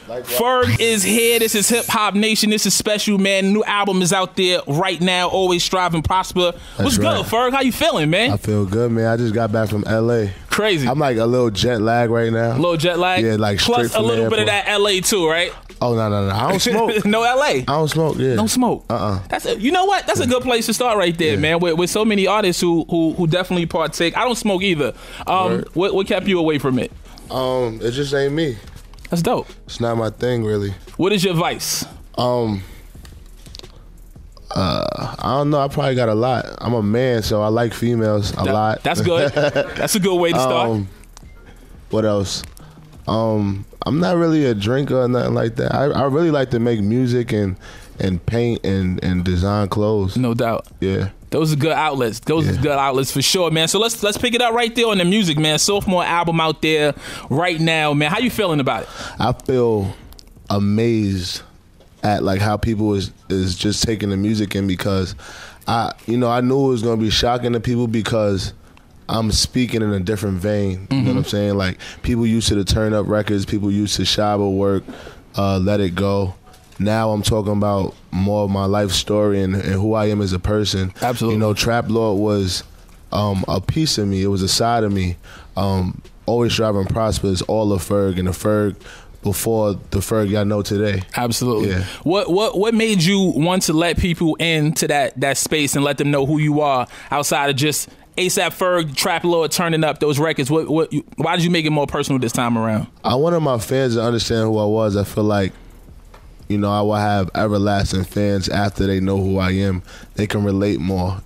Ferg is here. This is Hip Hop Nation. This is special, man. New album is out there right now. Always Strive and Prosper. What's good, Ferg? How you feeling, man? I feel good, man. I just got back from LA. Crazy. I'm like a little jet lag right now. A little jet lag? Yeah, like plus a little bit of that LA too, right? Oh, no. I don't smoke. No LA? I don't smoke, yeah. Don't smoke? You know what? That's a good place to start right there, man. With so many artists who definitely partake. I don't smoke either. What kept you away from it? It just ain't me. That's dope. It's not my thing, really. What is your vice? I don't know. I probably got a lot. I'm a man, so I like females a lot. That's good. That's a good way to start. What else? I'm not really a drinker or nothing like that. I really like to make music and paint and design clothes. No doubt. Yeah. Those are good outlets. Those are good outlets for sure, man. So let's pick it up right there on the music, man. Sophomore album out there right now, man. How you feeling about it? I feel amazed at like how people is just taking the music in, because I knew it was gonna be shocking to people because I'm speaking in a different vein. You know what I'm saying? Like, people used to the turn up records, people used to Shabba work, Let It Go. Now I'm talking about more of my life story and who I am as a person. Absolutely. Trap Lord was a piece of me. It was a side of me. Always Strive and Prosper is all of Ferg, and the Ferg before the Ferg y'all know today. Absolutely. Yeah. What made you want to let people into that space and let them know who you are outside of just ASAP Ferg, Trap Lord turning up those records? Why did you make it more personal this time around? I wanted my fans to understand who I was. I feel like I will have everlasting fans after they know who I am. They can relate more,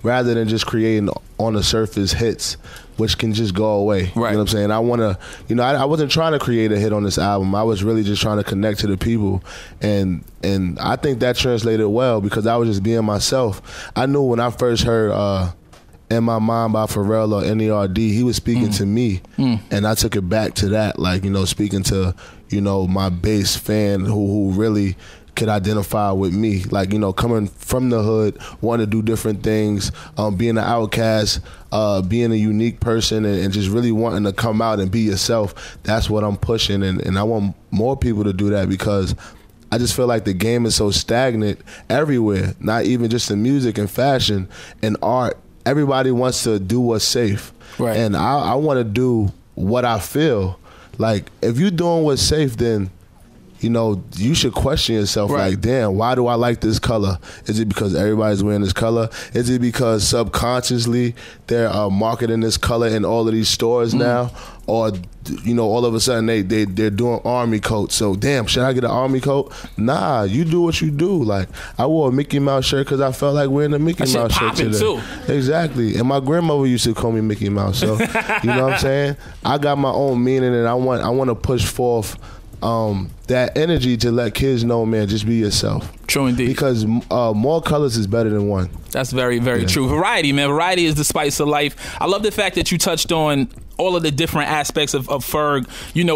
rather than just creating on the surface hits, which can just go away. Right. You know what I'm saying? I want to, I wasn't trying to create a hit on this album. I was really just trying to connect to the people. And I think that translated well because I was just being myself. I knew when I first heard In My Mind by Pharrell or N.E.R.D., he was speaking to me. And I took it back to that, like, speaking to, my base fan who really could identify with me. Like, coming from the hood, wanting to do different things, being an outcast, being a unique person, and just really wanting to come out and be yourself. That's what I'm pushing, and I want more people to do that because I just feel like the game is so stagnant everywhere, not even just in music and fashion and art. Everybody wants to do what's safe. Right. And I want to do what I feel. Like, if you're doing what's safe, then, you should question yourself. Right. Like, damn, why do I like this color? Is it because everybody's wearing this color? Is it because subconsciously they're marketing this color in all of these stores now? Or, all of a sudden they're doing army coats. So, damn, should I get an army coat? Nah, you do what you do. Like, I wore a Mickey Mouse shirt because I felt like wearing a Mickey Mouse shirt today. Too. Exactly. And my grandmother used to call me Mickey Mouse. So, you know what I'm saying? I got my own meaning, and I want to push forth that energy to let kids know, man, just be yourself. True indeed. Because more colors is better than one. That's very, very true. Variety, man. Variety is the spice of life. I love the fact that you touched on all of the different aspects of Ferg,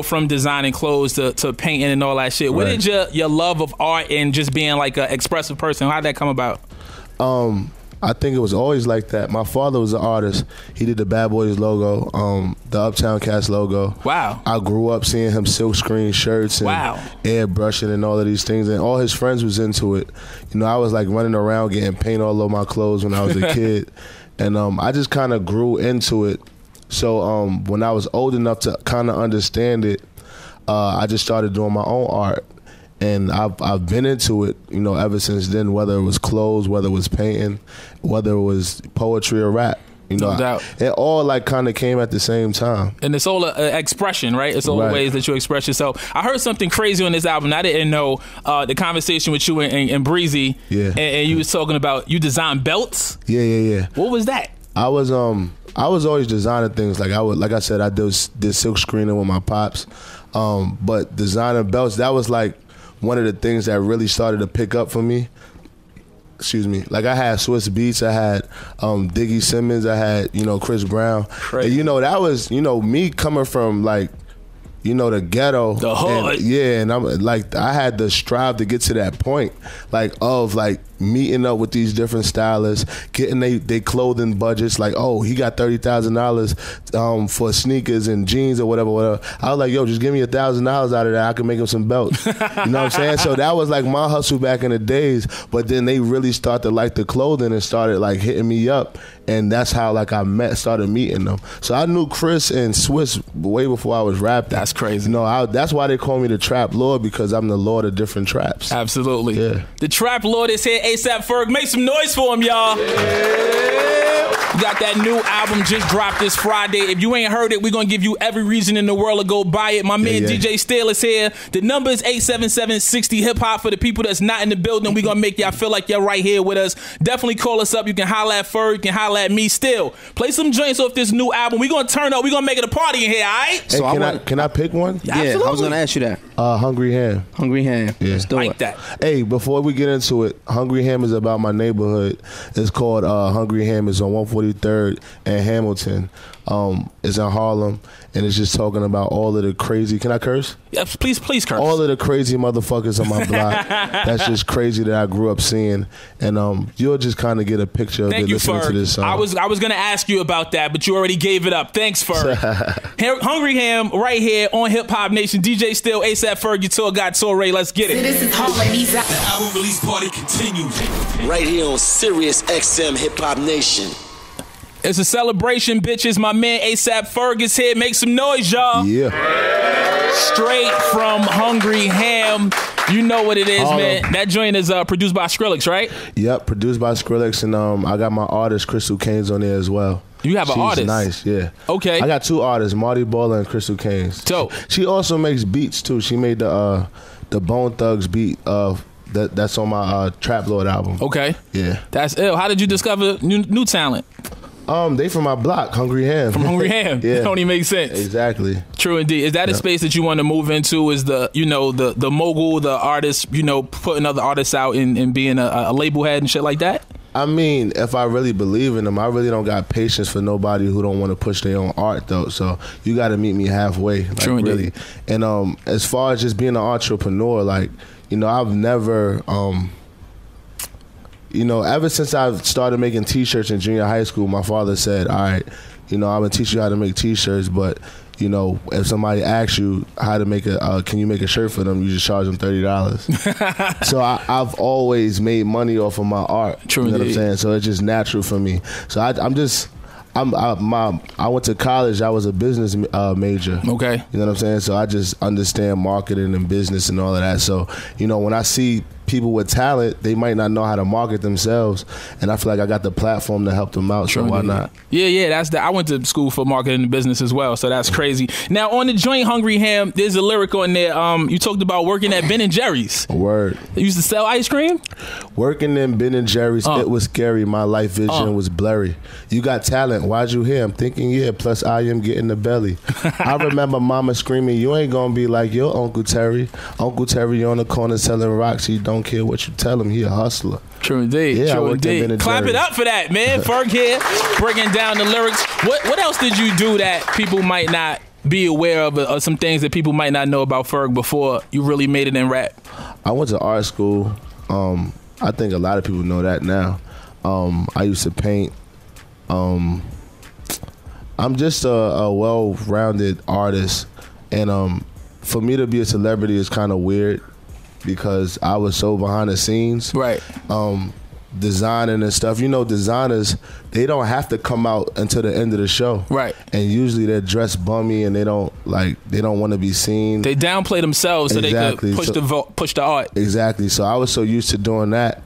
from designing clothes to painting and all that shit. Where did your love of art and just being like an expressive person, how did that come about? I think it was always like that. My father was an artist. He did the Bad Boys logo, the Uptown Cats logo. Wow. I grew up seeing him silk screen shirts and airbrushing and all of these things, and all his friends was into it. I was like running around getting paint all over my clothes when I was a kid. And I just kind of grew into it. So when I was old enough to kind of understand it, I just started doing my own art. And I've been into it, ever since then, whether it was clothes, whether it was painting, whether it was poetry or rap. No doubt. It all like kind of came at the same time. And it's all expression, right? It's all the ways that you express yourself. I heard something crazy on this album. I didn't know the conversation with you and Breezy. Yeah. And you was talking about you design belts. Yeah. What was that? I was always designing things. Like I said, I did silk screening with my pops. But designing belts, that was like one of the things that really started to pick up for me. Excuse me. Like, I had Swiss Beats, I had Diggy Simmons, I had, Chris Brown. Crazy. And, that was, me coming from, like, the ghetto. The hood. And I'm like, I had to strive to get to that point, like, of, like, meeting up with these different stylists, getting they clothing budgets. Like, oh, he got $30,000 for sneakers and jeans or whatever. I was like, yo, just give me $1,000 out of that. I can make him some belts. You know what I'm saying? So that was like my hustle back in the days. But then they really started to like the clothing and started like hitting me up. And that's how like I started meeting them. So I knew Chris and Swiss way before I was rapping. That's crazy. You know, that's why they call me the Trap Lord, because I'm the Lord of different traps. Absolutely. Yeah. The Trap Lord is here. ASAP Ferg. Make some noise for him, y'all. You got that new album just dropped this Friday. If you ain't heard it, we're going to give you every reason in the world to go buy it. My man DJ Steele is here. The number is 877-60 hip hop. For the people that's not in the building, we're going to make y'all feel like you're right here with us. Definitely call us up. You can holla at Ferg. You can holla at me. Still, play some joints off this new album. We're going to turn up. We're going to make it a party in here, all right? Hey, so can I pick one? Yeah, I was going to ask you that. Hungry Ham. Hungry Ham. Yeah. Let's do like it. that. Hey, before we get into it, Hungry Ham is about my neighborhood. It's called Hungry Ham. It's on 143rd and Hamilton. It's in Harlem, and it's just talking about all of the crazy. Can I curse? Yeah, please curse. All of the crazy motherfuckers on my block. That's just crazy that I grew up seeing, and you'll just kind of get a picture of it listening to this song. I was gonna ask you about that, but you already gave it up. Thanks, Ferg. Hungry Ham right here on Hip Hop Nation. DJ Still, ASAP Ferg, your tour guide Torae. Let's get it. This is the album release party continues right here on Sirius XM Hip Hop Nation. It's a celebration, bitches. My man ASAP Ferg is here. Make some noise, y'all. Yeah. Straight from Hungry Ham. You know what it is, man. That joint is produced by Skrillex, right? Yep, produced by Skrillex, and I got my artist Crystal Canes on there as well. You have an artist? She's nice, yeah. Okay. I got two artists, Marty Baller and Crystal Canes. Dope. She also makes beats too. She made the Bone Thugs beat that's on my Trap Lord album. Okay. Yeah. That's ill. How did you discover new talent? They from my block, Hungry Ham. From Hungry Ham. Yeah. Don't even make sense. Exactly. True indeed. Is that a space that you want to move into? Is the mogul, the artist, putting other artists out and being a label head and shit like that? I mean, if I really believe in them, I really don't got patience for nobody who don't want to push their own art, though. So you got to meet me halfway, like, True indeed. really. And as far as just being an entrepreneur, like, I've never, ever since I started making T-shirts in junior high school, my father said, all right, I'm going to teach you how to make T-shirts, but if somebody asks you how to make can you make a shirt for them, you just charge them $30. So I've always made money off of my art. True, you know what I'm saying? So it's just natural for me. So I went to college. I was a business major. Okay. You know what I'm saying? So I just understand marketing and business and all of that. So, when I see people with talent, they might not know how to market themselves, and I feel like I got the platform to help them out. So why not? Yeah. I went to school for marketing and business as well, so that's crazy. Now on the joint Hungry Ham, there's a lyric on there. You talked about working at Ben and Jerry's. A word. You used to sell ice cream? Working in Ben and Jerry's, it was scary. My life vision was blurry. You got talent. Why'd you here? I'm thinking, yeah, plus I am getting the belly. I remember mama screaming, you ain't gonna be like your Uncle Terry. Uncle Terry on the corner selling rocks. He don't care what you tell him. He a hustler. True indeed. Yeah, True indeed. Clap it up for that, man. Ferg here, breaking down the lyrics. What else did you do that people might not be aware of, or some things that people might not know about Ferg before you really made it in rap? I went to art school. I think a lot of people know that now. I used to paint. I'm just a well-rounded artist, and for me to be a celebrity is kind of weird because I was so behind the scenes. Right. Designing and stuff. Designers, they don't have to come out until the end of the show. Right. And usually they're dressed bummy and they don't want to be seen. They downplay themselves so they could push the art. Exactly. So I was so used to doing that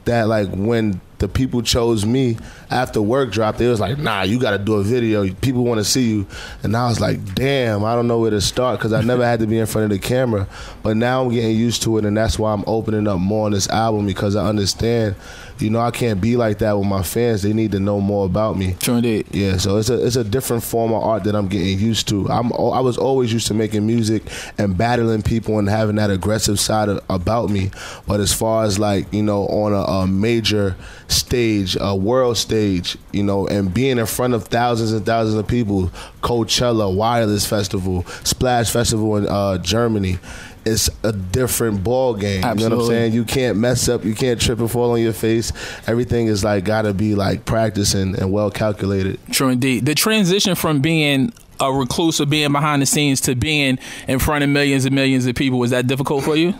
like when the people chose me after work dropped, they was like, nah, you got to do a video. People want to see you. And I was like, damn, I don't know where to start because I never had to be in front of the camera. But now I'm getting used to it, and that's why I'm opening up more on this album because I understand, I can't be like that with my fans. They need to know more about me. True indeed. Yeah, so it's a different form of art that I'm getting used to. I was always used to making music and battling people and having that aggressive side about me. But as far as on a major stage, a world stage, and being in front of thousands and thousands of people, Coachella, Wireless Festival, Splash Festival in Germany, it's a different ball game. Absolutely. You know what I'm saying? You can't mess up. You can't trip and fall on your face. Everything is like got to be like practiced and well calculated. True indeed. The transition from being a recluse or being behind the scenes to being in front of millions and millions of people, was that difficult for you?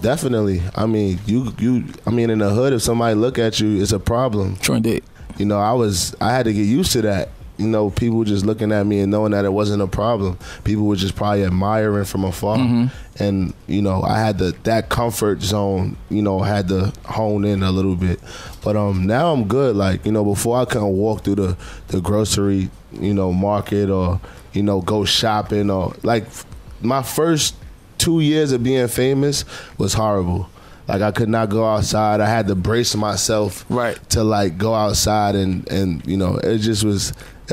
Definitely. I mean, I mean, in the hood, if somebody look at you, it's a problem. True indeed. You know, I had to get used to that. You know, people just looking at me and knowing that it wasn't a problem. People were just probably admiring from afar. And, you know, I had that comfort zone, you know, had to hone in a little bit. But now I'm good. Like, you know, before I couldn't walk through the grocery, you know, market or, you know, go shopping or like my first 2 years of being famous was horrible. Like I could not go outside. I had to brace myself to like go outside and you know, it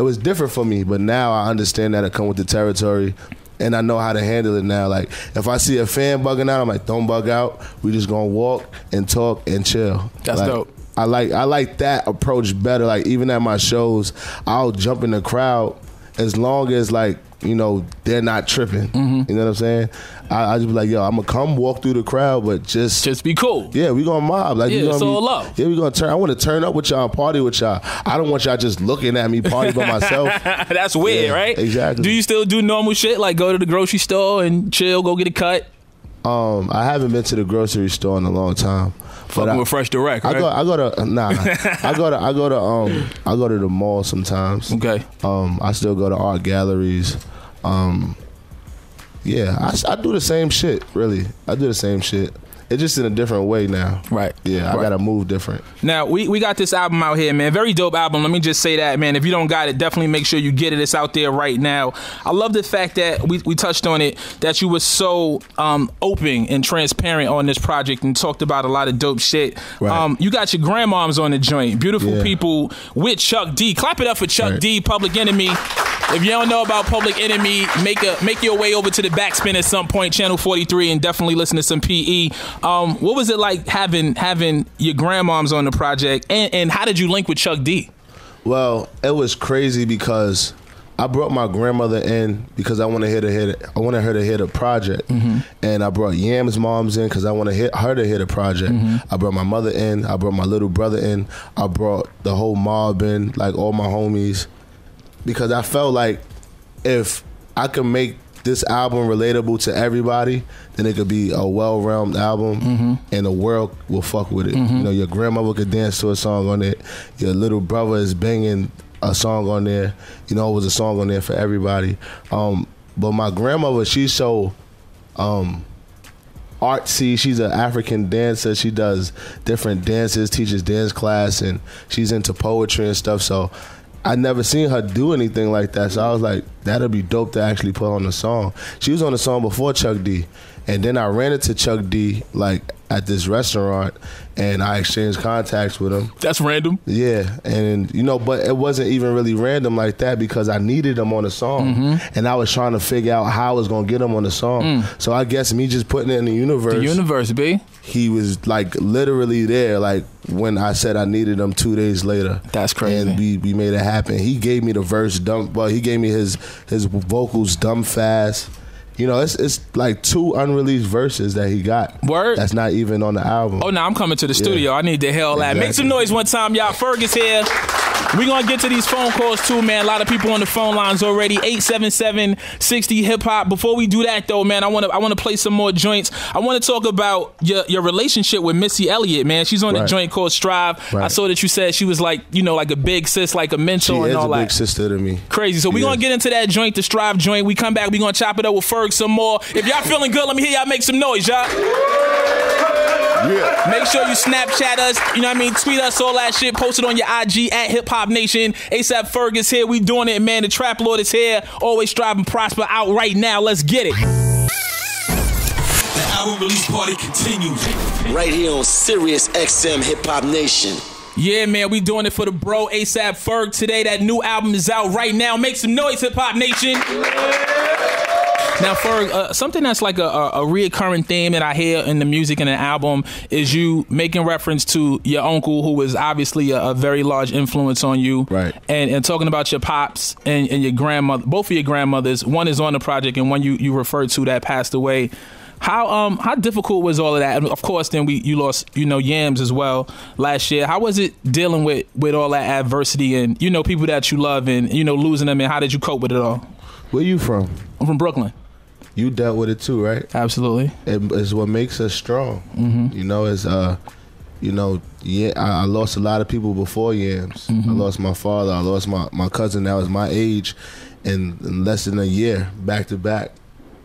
was different for me. But now I understand that it come with the territory and I know how to handle it now. Like if I see a fan bugging out, I'm like, don't bug out. We just gonna walk and talk and chill. That's like, dope. I like that approach better. Like even at my shows, I'll jump in the crowd as long as like, you know, they're not tripping. You know what I'm saying? I just be like, yo, I'm gonna come walk through the crowd, but just be cool. Yeah, we gonna mob. Like, yeah, it's all love. Yeah, we gonna turn. I want to turn up with y'all, party with y'all. I don't want y'all just looking at me party by myself. That's weird, right? Exactly. Do you still do normal shit like go to the grocery store and chill, go get a cut? I haven't been to the grocery store in a long time. Fucking with Fresh Direct, right? I go to the mall sometimes. Okay. I still go to art galleries. Yeah, I do the same shit, really. I do the same shit. It's just in a different way now. Right. Yeah, I gotta move different. Now, we got this album out here, man. Very dope album. Let me just say that, man. If you don't got it, definitely make sure you get it. It's out there right now. I love the fact that we touched on it, that you were so open and transparent on this project and talked about a lot of dope shit. Right. You got your grandmoms on the joint. Beautiful People with Chuck D. Clap it up for Chuck D, Public Enemy. If you don't know about Public Enemy, make your way over to the Backspin at some point, Channel 43, and definitely listen to some PE. What was it like having your grandmoms on the project, and how did you link with Chuck D? Well, it was crazy because I brought my grandmother in because I wanted her to hear the project, and I brought Yams' moms in because I wanted her to hear the project. I brought my mother in. I brought my little brother in. I brought the whole mob in, like all my homies, because I felt like if I could make this album relatable to everybody, then it could be a well-rounded album, and the world will fuck with it. You know, your grandmother could dance to a song on it. Your little brother is banging a song on there. You know, it was a song on there for everybody. But my grandmother, she's so artsy. She's an African dancer. She does different dances, teaches dance class, and she's into poetry and stuff. So I never seen her do anything like that, so I was like, that'd be dope to actually put on the song. She was on the song before Chuck D, and then I ran into Chuck D like at this restaurant, and I exchanged contacts with him. That's random. Yeah, and you know, but it wasn't even really random like that because I needed him on the song, and I was trying to figure out how I was gonna get him on the song. So I guess me just putting it in the universe. The universe, B. He was like literally there, like when I said I needed him 2 days later. That's crazy. And we made it happen. He gave me the verse he gave me his vocals dumb fast. You know, it's like 2 unreleased verses that he got. Word? That's not even on the album. Oh, no, I'm coming to the studio. I need to hear all that. Make some noise one time, y'all. Ferg is here. We're going to get to these phone calls, too, man. A lot of people on the phone lines already. 877-60-HIP-HOP. Before we do that, though, man, I want to play some more joints. I want to talk about your relationship with Missy Elliott, man. She's on a joint called Strive. I saw that you said she was like, you know, like a big sis, like a mentor and all that. She is a big sister to me. Crazy. So we're going to get into that joint, the Strive joint. We come back, we're going to chop it up with Ferg some more. If y'all feeling good, let me hear y'all make some noise, y'all. Yeah. Make sure you Snapchat us, you know what I mean? Tweet us, all that shit. Post it on your IG at Hip Hop Nation. ASAP Ferg is here. We doing it, man. The Trap Lord is here. Always Strive and Prosper out right now. Let's get it. The album release party continues. Right here on Sirius XM Hip Hop Nation. Yeah, man, we doing it for the bro ASAP Ferg today. That new album is out right now. Make some noise, Hip Hop Nation. Now, Ferg, something that's like a reoccurring theme that I hear in the music and the album is you making reference to your uncle, who was obviously a very large influence on you. Right. And talking about your pops and your grandmother, both of your grandmothers. One is on the project and one you referred to that passed away. How difficult was all of that? And of course, then you lost, Yams as well last year. How was it dealing with all that adversity and, people that you love and, losing them, and how did you cope with it all? Where you from? I'm from Brooklyn. You dealt with it too, right? Absolutely. It's what makes us strong. I lost a lot of people before Yams. I lost my father. I lost my cousin that was my age in less than a year, back to back.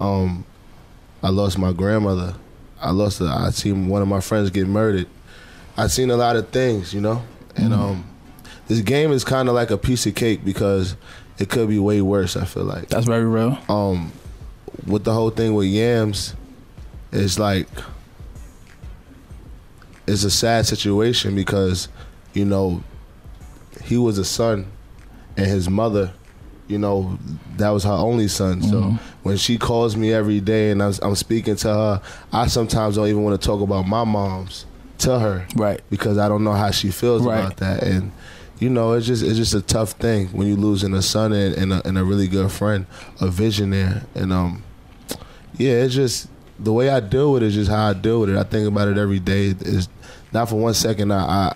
I lost my grandmother. I seen one of my friends get murdered. I seen a lot of things, and this game is kind of like a piece of cake because it could be way worse. I feel like that's very real. With the whole thing with Yams, it's like it's a sad situation because he was a son, and his mother, that was her only son. So when she calls me every day and I'm speaking to her, I sometimes don't even want to talk about my moms to her, right? Because I don't know how she feels about that, and it's just a tough thing when you losing a son and a really good friend, a visionary, and it's just the way I deal with it is just how I deal with it. I think about it every day. It's not for 1 second I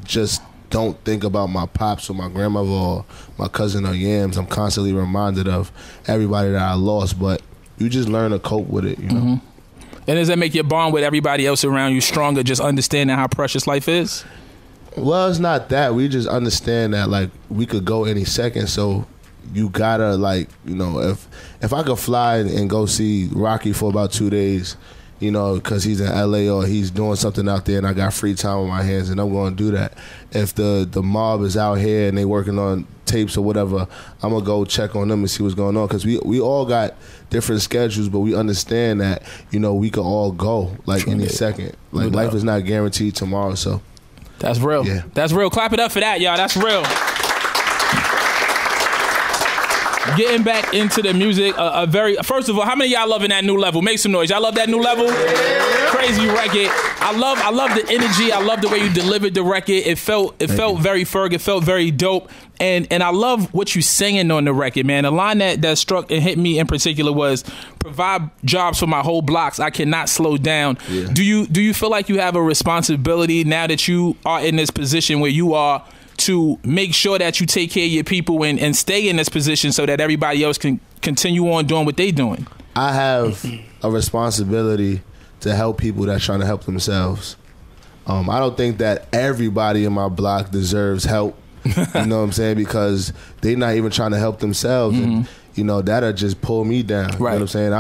just don't think about my pops or my grandmother or my cousin or Yams. I'm constantly reminded of everybody that I lost, but you just learn to cope with it, And does that make your bond with everybody else around you stronger, just understanding how precious life is? Well, it's not that. We just understand that, like, we could go any second, so you gotta, like, if I could fly and go see Rocky for about 2 days, because he's in LA or he's doing something out there and I got free time on my hands, and I'm going to do that. If the mob is out here and they working on tapes or whatever, I'm going to go check on them and see what's going on, because we all got different schedules, but we understand that, we could all go, like, any second. Like, life is not guaranteed tomorrow, so. That's real. Yeah. That's real. Clap it up for that, y'all. That's real. Getting back into the music, first of all, how many of y'all loving that new level? Make some noise. Y'all love that new level? Crazy record. I love the energy. I love the way you delivered the record. It felt very Ferg. It felt very dope. And I love what you singing on the record, man. The line that struck and hit me in particular was, provide jobs for my whole blocks. I cannot slow down. Yeah. Do you feel like you have a responsibility now that you are in this position where you are, to make sure that you take care of your people and stay in this position so that everybody else can continue on doing what they're doing? I have a responsibility to help people that's trying to help themselves. I don't think that everybody in my block deserves help. You know what I'm saying? Because they're not even trying to help themselves. And, that'll just pull me down. Right. You know what I'm saying?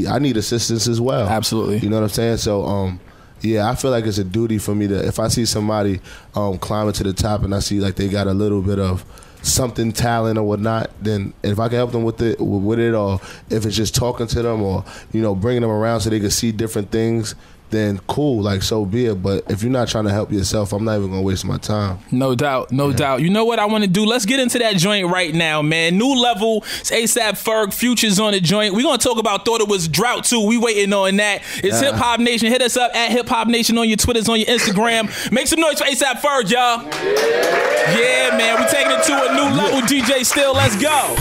I need assistance as well. Absolutely. You know what I'm saying? So, yeah, I feel like it's a duty for me to, if I see somebody climbing to the top and I see like they got a little bit of something, talent or whatnot, then if I can help them with it, or if it's just talking to them or, bringing them around so they can see different things, then cool, like, so be it. But if you're not trying to help yourself, I'm not even going to waste my time. No doubt, no doubt. You know what I want to do? Let's get into that joint right now, man. New level, it's ASAP Ferg, Future's on the joint. We're going to talk about Thought It Was Drought, too. We waiting on that. It's Hip Hop Nation. Hit us up at Hip Hop Nation on your Twitters, on your Instagram. Make some noise for ASAP Ferg, y'all. Yeah, man. We taking it to a new level. DJ Still, let's go.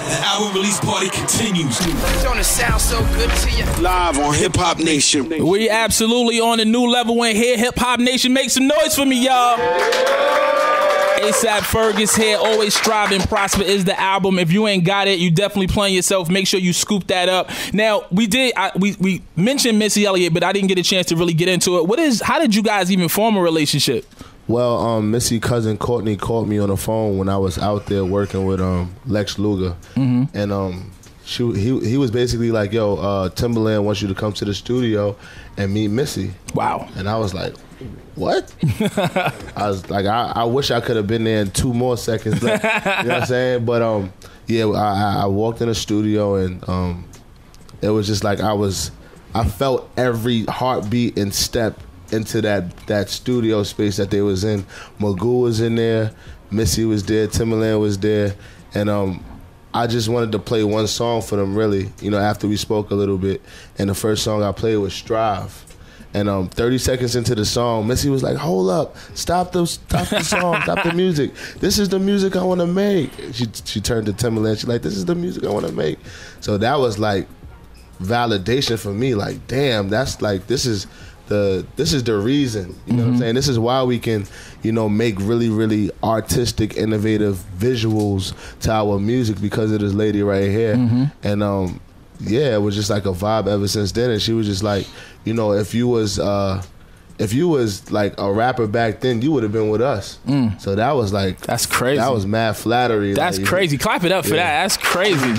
The album release party continues. Don't it sound so good to you? Live on Hip Hop Nation. We absolutely on a new level in here. Hip Hop Nation, make some noise for me, y'all. ASAP Ferg is here. Always Strive and Prosper is the album. If you ain't got it, you definitely playing yourself. Make sure you scoop that up. Now, we mentioned Missy Elliott, but I didn't get a chance to really get into it. How did you guys even form a relationship? Well, Missy cousin Courtney called me on the phone when I was out there working with Lex Luger, and he was basically like, "Yo, Timbaland wants you to come to the studio and meet Missy." Wow! And I was like, "What?" I was like, "I wish I could have been there in 2 more seconds." Like, you know what I'm saying? But yeah, I walked in the studio and it was just like I felt every heartbeat and step into that studio space that they was in. Magoo was in there, Missy was there, Timbaland was there, and I just wanted to play one song for them, really, after we spoke a little bit. And the first song I played was Strive. And 30 seconds into the song, Missy was like, "Hold up, stop the song, stop the music. This is the music I want to make." She turned to Timbaland, she's like, "This is the music I want to make." So that was like validation for me. Like, damn, that's like this is the reason. You know what I'm saying? This is why we can, make really, really artistic, innovative visuals to our music because of this lady right here. And it was just like a vibe ever since then. And she was just like, if you was like a rapper back then, you would have been with us. So that was like, that's crazy. That was mad flattery. That's like, crazy. Clap it up for that. That's crazy.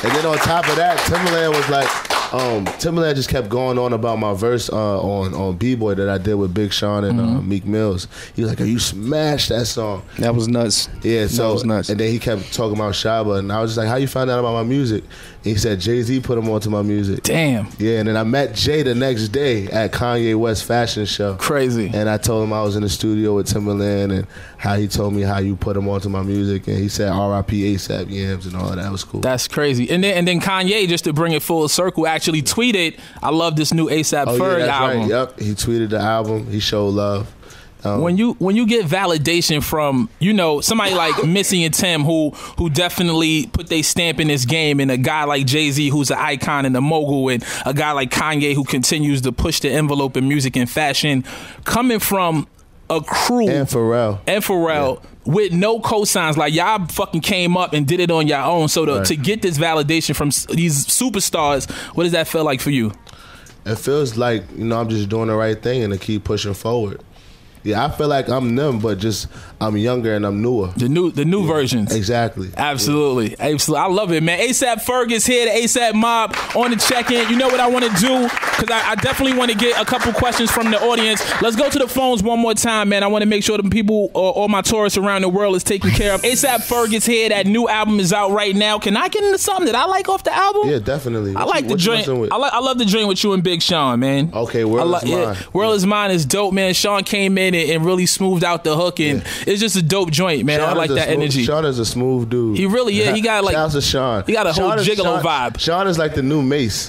And then on top of that, Timbaland was like, Timbaland just kept going on about my verse on B-Boy that I did with Big Sean and Meek Mills. He was like, "Oh, you smashed that song." That was nuts. Yeah, so that was nuts. And then he kept talking about Shabba, and I was just like, "How you found out about my music?" And he said Jay-Z put him onto my music. Damn. Yeah, and then I met Jay the next day at Kanye West fashion show. Crazy. And I told him I was in the studio with Timbaland and how he told me how you put him onto my music, and he said R.I.P. ASAP Yams and all that. That was cool. That's crazy. And then Kanye, just to bring it full circle, actually tweeted, "I love this new ASAP Ferg album." Right. Yep, he tweeted the album. He showed love. When you get validation from somebody like Missy and Tim who definitely put their stamp in this game, and a guy like Jay-Z who's an icon and a mogul, and a guy like Kanye who continues to push the envelope in music and fashion, coming from a crew and Pharrell with no cosigns, like y'all fucking came up and did it on your own. So to get this validation from these superstars, what does that feel like for you? It feels like I'm just doing the right thing and to keep pushing forward. Yeah, I feel like I'm them, but just I'm younger and I'm newer. The new versions. Exactly. Absolutely. Absolutely. I love it, man. ASAP Ferg is here, the ASAP mob on the check-in. You know what I want to do? Because I definitely want to get a couple questions from the audience. Let's go to the phones one more time, man. I want to make sure the people, all my tourists around the world, is taken care of. ASAP Ferg is here. That new album is out right now. Can I get into something that I like off the album? Yeah, definitely. I like the joint. I love the joint with you and Big Sean, man. Okay, World Is Mine. World Is Mine is dope, man. Sean came in and really smoothed out the hook, and it's just a dope joint, man. I like that energy. Sean is a smooth dude. He really, he got like. Shout out to Sean. He got a whole gigolo vibe. Sean is like the new Mace.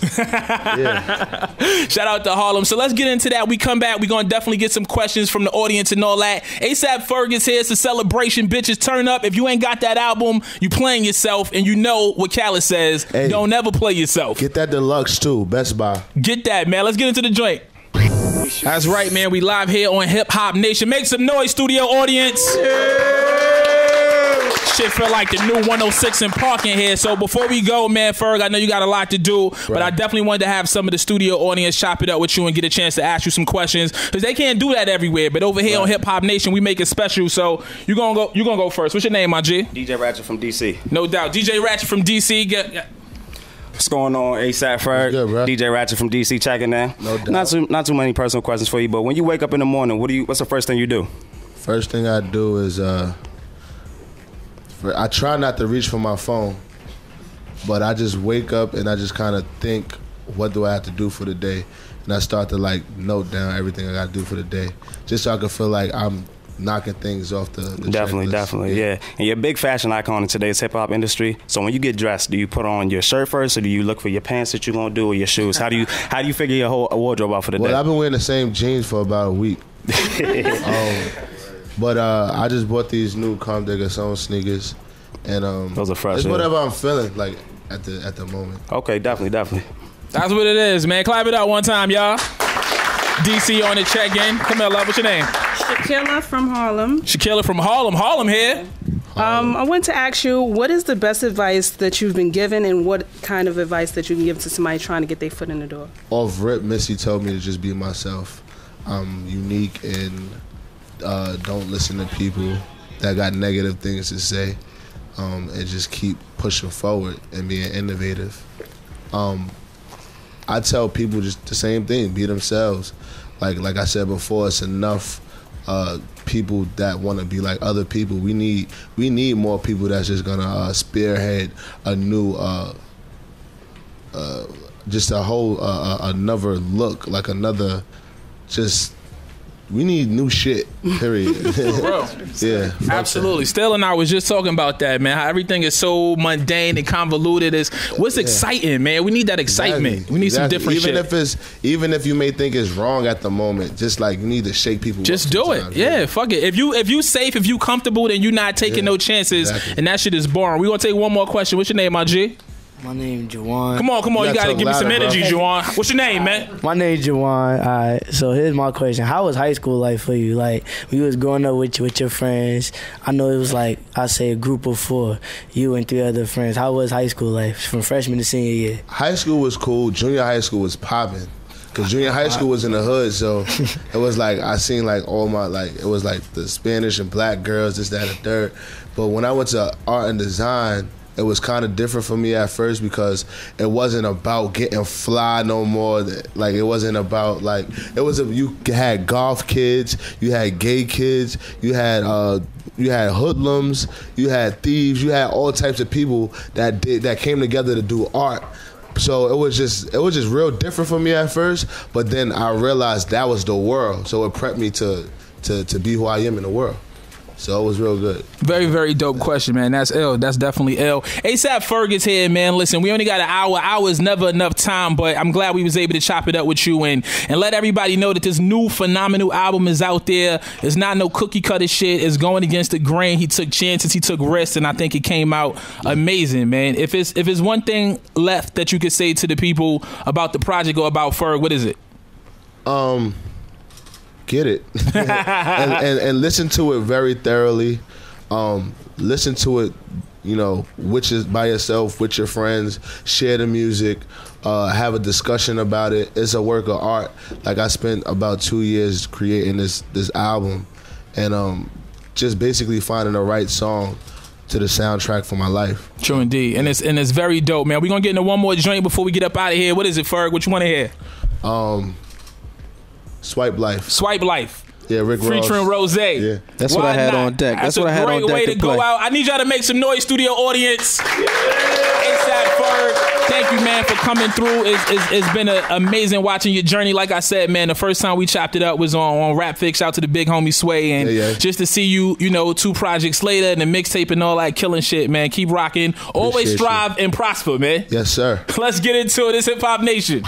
Shout out to Harlem. So let's get into that. We come back. We're gonna definitely get some questions from the audience and all that. ASAP Ferg is here. It's a celebration. Bitches, turn up. If you ain't got that album, you playing yourself, and you know what Khaled says. Hey, don't ever play yourself. Get that deluxe too. Best Buy. Get that, man. Let's get into the joint. That's right, man. We live here on Hip Hop Nation. Make some noise, studio audience. Shit feel like the new 106 in parking here. So before we go, man, Ferg, I know you got a lot to do, but I definitely wanted to have some of the studio audience chop it up with you and get a chance to ask you some questions, because they can't do that everywhere. But over here on Hip Hop Nation, we make it special. So you gonna go first. What's your name, my G? DJ Ratchet from DC. No doubt. DJ Ratchet from DC. What's going on, ASAP Ferg? DJ Ratchet from DC checking in. No doubt. Not too many personal questions for you, but when you wake up in the morning, what's the first thing you do? First thing I do is I try not to reach for my phone, but I just wake up and I just kind of think, what do I have to do for the day? And I start to like note down everything I got to do for the day, just so I can feel like I'm knocking things off the Definitely, yeah. And you're a big fashion icon in today's hip-hop industry. So when you get dressed, do you put on your shirt first, or do you look for your pants that you're going to do, or your shoes? How do you figure your whole wardrobe out for the day? Well, I've been wearing the same jeans for about a week. But I just bought these new Calm Digger Zone sneakers, and those are fresh. It's whatever I'm feeling like at the moment. Okay, definitely. That's what it is, man. Clap it out one time, y'all. DC on the check-in. Come here, love. What's your name? Shakila from Harlem. Shakila from Harlem. Harlem here. I want to ask you, what is the best advice that you've been given, and what kind of advice that you can give to somebody trying to get their foot in the door? Off rip, Missy told me to just be myself. I'm unique, and don't listen to people that got negative things to say, and just keep pushing forward and being innovative. I tell people just the same thing, be themselves. Like I said before, it's enough people that want to be like other people. We need more people that's just gonna spearhead a new just a whole another look, like another just. We need new shit, period. Bro. Yeah. Absolutely. Stell and I was just talking about that, man. How everything is so mundane and convoluted. What's exciting, man? We need that excitement. Exactly. We need some different shit. Even if you may think it's wrong at the moment, just like you need to shake people. Just do it. Yeah, fuck it. If you safe, if you comfortable, then you're not taking no chances, and that shit is boring. We gonna take one more question. What's your name, my G? My name Jawan. Come on. You gotta give me some louder, energy, bro. Jawan. What's your name, man? My name Jawan. All right. So here's my question: how was high school life for you? Like, we was growing up with your friends. I know it was like, I say a group of 4, you and 3 other friends. How was high school life from freshman to senior year? High school was cool. Junior high school was popping. Cause junior high school was in the hood, so it was like I seen like all my it was like the Spanish and black girls, this, that, and the third. But when I went to art and design, it was kind of different for me at first because it wasn't about getting fly no more. Like it wasn't about like you had golf kids, you had gay kids, you had hoodlums, you had thieves, you had all types of people that came together to do art. So it was just real different for me at first, but then I realized that was the world. So it prepped me to be who I am in the world. So it was real good. Very, very dope question, man. That's ill. That's definitely ill. ASAP Ferg is here, man. Listen, we only got an hour. Hour is never enough time, but I'm glad we was able to chop it up with you and let everybody know that this new phenomenal album is out there. It's not no cookie cutter shit. It's going against the grain. He took chances. He took risks, and I think it came out amazing, man. If it's one thing left that you could say to the people about the project or about Ferg, what is it? Get it and listen to it very thoroughly. Listen to it, which is by yourself, with your friends. Share the music. Have a discussion about it. It's a work of art. Like I spent about 2 years creating this album, and just basically finding the right song to the soundtrack for my life. True indeed, and it's very dope, man. We're gonna get into one more joint before we get up out of here. What is it, Ferg? What you want to hear? Swipe Life. Swipe Life. Yeah, Rick Ross. Featuring Rose. Yeah. That's what I had on deck. That's what I had on deck. That's a great way to play. go out. I need y'all to make some noise, studio audience. ASAP Ferg, thank you, man, for coming through. It's been amazing watching your journey. Like I said, man, the first time we chopped it up was on Rap Fix. Shout out to the big homie Sway. And just to see you, 2 projects later and the mixtape and all that killing shit, man. Keep rocking. Always strive and prosper, man. Yes, sir. Let's get into it. It's Hip Hop Nation.